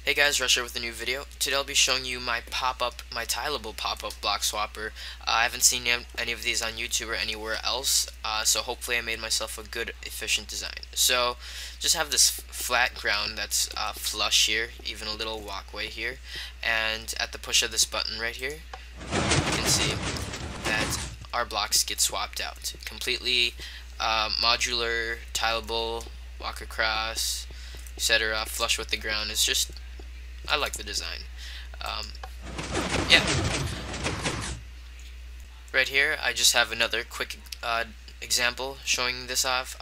Hey guys, Rusher with a new video. Today I'll be showing you my tileable pop-up block swapper. I haven't seen any of these on YouTube or anywhere else, so hopefully I made myself a good, efficient design. So, just have this flat ground that's flush here, even a little walkway here, and at the push of this button right here, you can see that our blocks get swapped out. Completely modular, tileable, walk across, etc. Flush with the ground. It's just, I like the design. Yeah. Right here, I just have another quick example showing this off.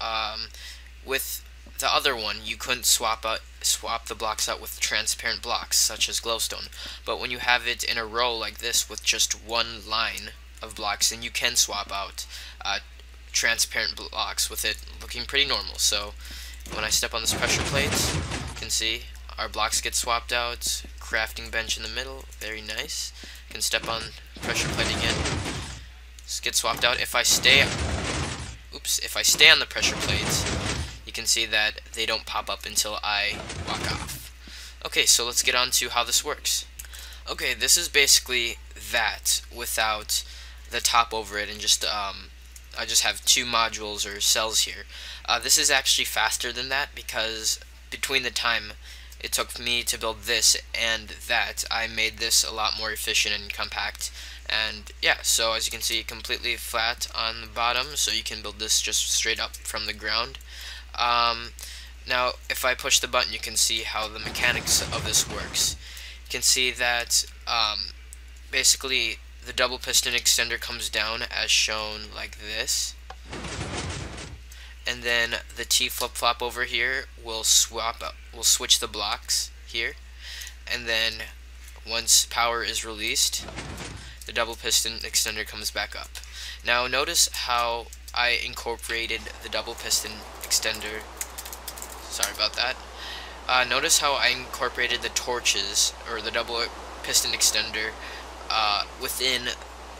With the other one, you couldn't swap the blocks out with transparent blocks, such as glowstone. But when you have it in a row like this with just one line of blocks, then you can swap out transparent blocks with it looking pretty normal. So when I step on this pressure plate, you can see our blocks get swapped out. Crafting bench in the middle, very nice. You can step on pressure plate again. Just get swapped out. If I stay on the pressure plates, you can see that they don't pop up until I walk off. Okay, so let's get on to how this works. Okay, this is basically that without the top over it, and just I just have two modules or cells here. This is actually faster than that because between the time it took me to build this and that, I made this a lot more efficient and compact. And yeah, so as you can see, completely flat on the bottom, so you can build this just straight up from the ground. Now if I push the button, you can see how the mechanics of this works. You can see that basically the double piston extender comes down as shown like this, and then the T flip-flop over here will switch the blocks here, and then once power is released, the double piston extender comes back up. Now notice how I incorporated the double piston extender, sorry about that. Notice how I incorporated the torches, or the double piston extender, within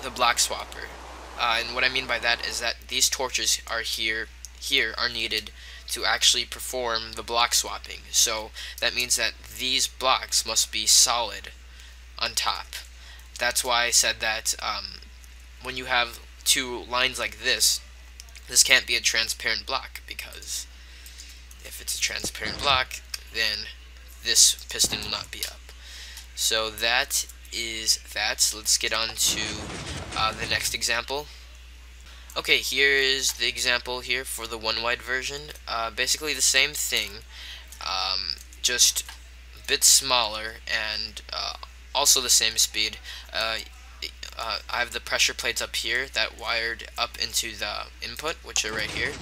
the block swapper. And what I mean by that is that these torches are here are needed to actually perform the block swapping. So that means that these blocks must be solid on top. That's why I said that when you have two lines like this can't be a transparent block, because if it's a transparent block, then this piston will not be up. So that is that. So let's get on to the next example. Okay, here is the example here for the one wide version. Basically the same thing, just a bit smaller, and also the same speed. I have the pressure plates up here that wired up into the input, which are right here.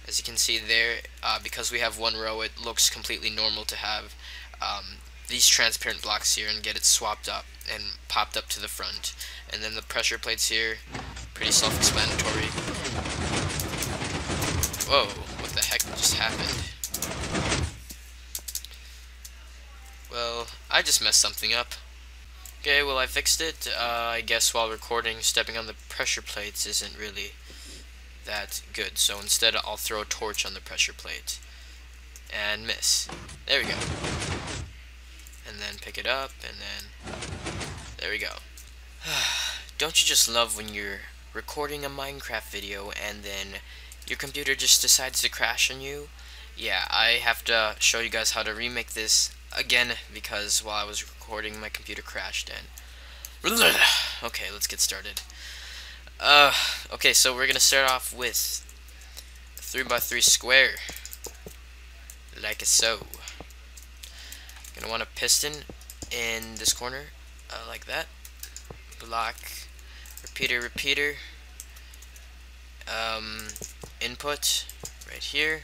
As you can see there, because we have one row, it looks completely normal to have these transparent blocks here and get it swapped up and popped up to the front. And then the pressure plates here, pretty self-explanatory. Whoa, what the heck just happened? Well, I just messed something up. Okay, well I fixed it. I guess while recording, stepping on the pressure plates isn't really that good. So instead I'll throw a torch on the pressure plate and miss. There we go. And then pick it up, and then there we go. Don't you just love when you're recording a Minecraft video and then your computer just decides to crash on you? Yeah, I have to show you guys how to remake this again, because while I was recording my computer crashed. And okay, let's get started. Okay, so we're gonna start off with a 3x3 square, like so. Gonna want a piston in this corner, like that. Block, repeater, input right here,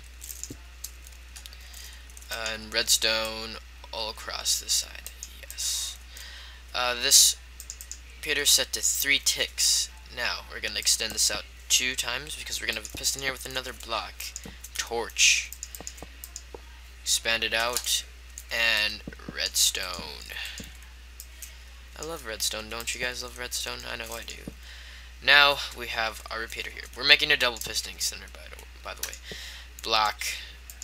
and redstone all across this side. Yes. This repeater set to 3 ticks. Now we're gonna extend this out 2 times because we're gonna have a piston here with another block. Torch. Expand it out, and redstone. I love redstone. Don't you guys love redstone? I know I do. Now we have our repeater here. We're making a double piston extender, by the way. Block,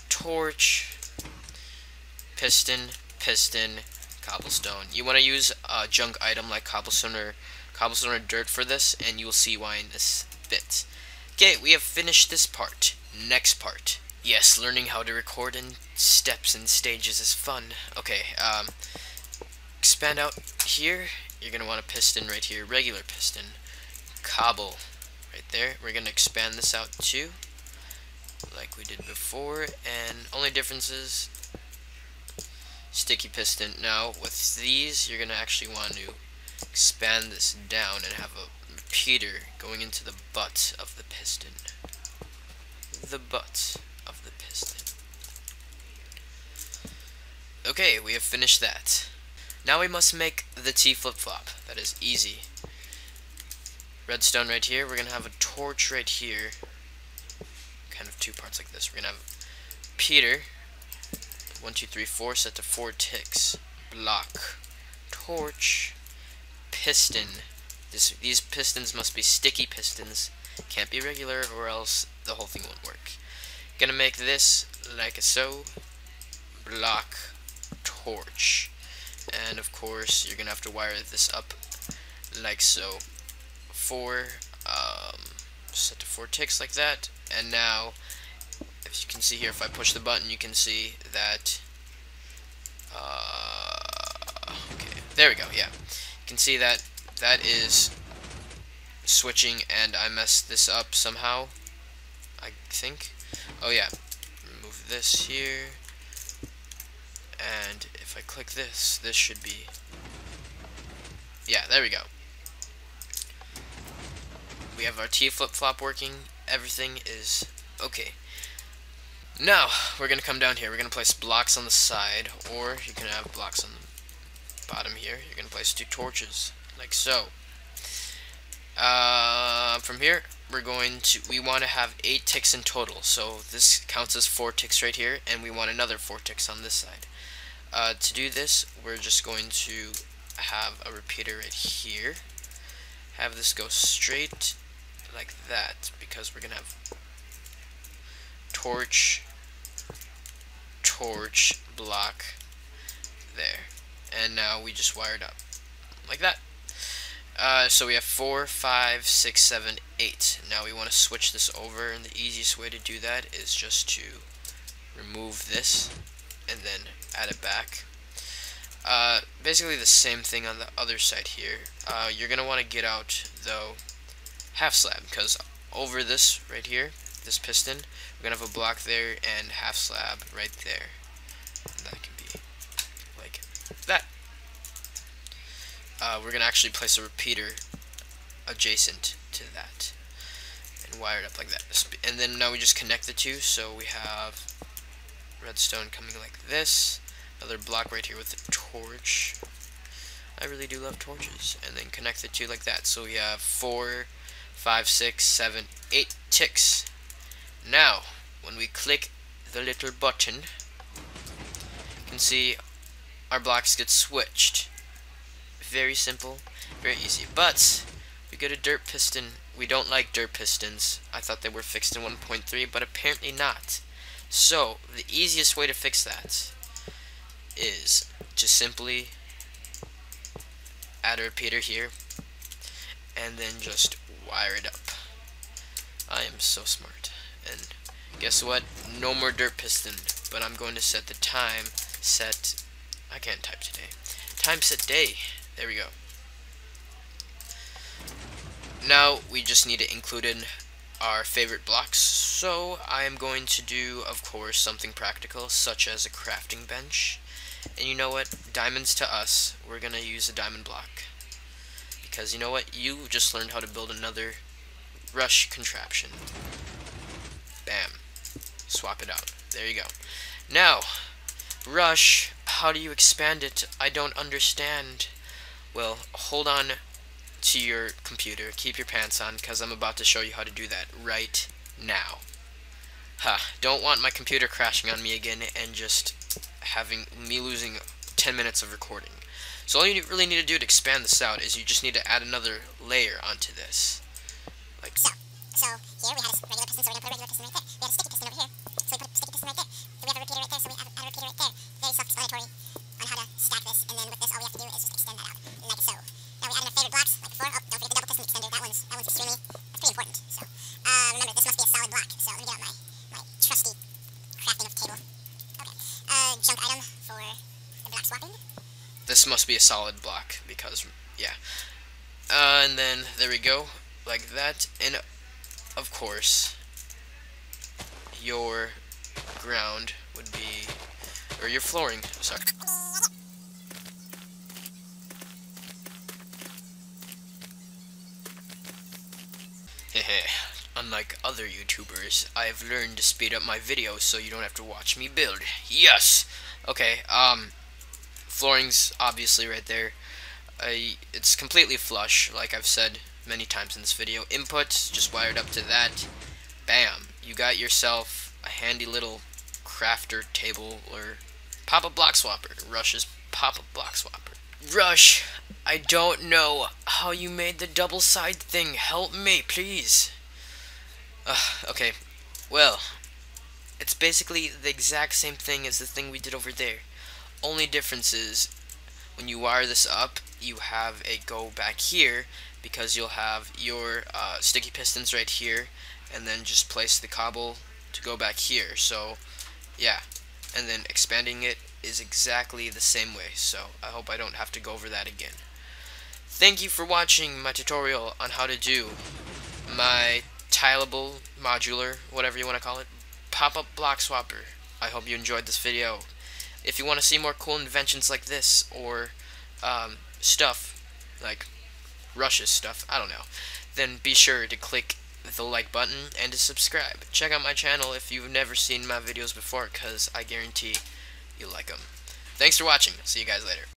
torch, piston, piston, cobblestone. You want to use a junk item like cobblestone or dirt for this, and you'll see why in this bit. Okay, we have finished this part. Next part. Yes, learning how to record in steps and stages is fun. Okay, expand out here. You're going to want a piston right here, regular piston. Cobble right there. We're going to expand this out too, like we did before, and only difference is sticky piston. Now, with these, you're going to actually want to expand this down and have a repeater going into the butt of the piston. The butt of the piston. Okay, we have finished that. Now we must make the T flip-flop. That is easy. Redstone right here. We're going to have a torch right here. Kind of two parts like this. We're going to have Peter. 1, 2, 3, 4. Set to 4 ticks. Block. Torch. Piston. These pistons must be sticky pistons. Can't be regular or else the whole thing won't work. Gonna make this like so. Block. Torch. And of course you're gonna have to wire this up like so. 4 set to 4 ticks like that. And now, as you can see here, if I push the button, you can see that okay, there we go. Yeah, you can see that that is switching, and I messed this up somehow, I think. Oh yeah, remove this here, and if I click this, this should be, yeah, there we go. We have our T flip-flop working. Everything is okay. Now, we're going to come down here. We're going to place blocks on the side, or you can have blocks on the bottom here. You're going to place 2 torches, like so. From here, we want to have 8 ticks in total. So this counts as 4 ticks right here, and we want another 4 ticks on this side. To do this, we're just going to have a repeater right here. Have this go straight like that, because we're gonna have torch, block, there, and now we just wired up like that. So we have 4, 5, 6, 7, 8. Now we want to switch this over, and the easiest way to do that is just to remove this and then add it back. Basically the same thing on the other side here. You're gonna want to get out though half slab, because over this right here, this piston, we're gonna have a block there and half slab right there. And that can be like that. We're gonna actually place a repeater adjacent to that and wire it up like that. And then now we just connect the two, so we have redstone coming like this, another block right here with a torch. I really do love torches. And then connect the two like that, so we have 4, 5, 6, 7, 8 ticks. Now, when we click the little button, you can see our blocks get switched. Very simple, very easy. But we get a dirt piston. We don't like dirt pistons. I thought they were fixed in 1.3, but apparently not. So the easiest way to fix that is to simply add a repeater here and then just wire it up. I am so smart. And guess what? No more dirt piston, but I'm going to set the time set. I can't type today. Time set day. There we go. Now we just need to include in our favorite blocks, so I am going to do, of course, something practical, such as a crafting bench. And you know what? Diamonds to us, we're gonna use a diamond block, because you know what? You just learned how to build another rush contraption. Bam. Swap it out. There you go. Now, rush, how do you expand it? I don't understand. Well, hold on to your computer, keep your pants on, because I'm about to show you how to do that right now. Don't want my computer crashing on me again and just having me losing 10 minutes of recording. So all you really need to do to expand this out is you just need to add another layer onto this. Like so. So here we had a regular piston, so we're going to put a regular piston right there. We had a sticky piston over here, so we put a sticky piston right there. So we have a repeater right there, so we add a repeater right there. Very self-explanatory on how to remember, this must be a solid block, so let me get out my trusty crafting of table. Okay. Junk item for the block swapping. This must be a solid block, because, yeah. And then, there we go, like that. And, of course, your ground would be, or your flooring, sorry. Unlike other YouTubers, I've learned to speed up my videos so you don't have to watch me build. Yes! Okay, flooring's obviously right there. It's completely flush, like I've said many times in this video. Input, just wired up to that. Bam! You got yourself a handy little crafter table, or pop-up block swapper. Rush's pop-up block swapper. Rush, I don't know how you made the double side thing. Help me, please. Okay, well, it's basically the exact same thing as the thing we did over there. Only difference is, when you wire this up, you have a go back here, because you'll have your sticky pistons right here, and then just place the cobble to go back here. So, yeah, and then expanding it is exactly the same way, so I hope I don't have to go over that again. Thank you for watching my tutorial on how to do my tileable, modular, whatever you want to call it, pop-up block swapper. I hope you enjoyed this video. If you want to see more cool inventions like this, or stuff, like Rush's stuff, I don't know, then be sure to click the like button and to subscribe. Check out my channel if you've never seen my videos before, because I guarantee you'll like them. Thanks for watching. See you guys later.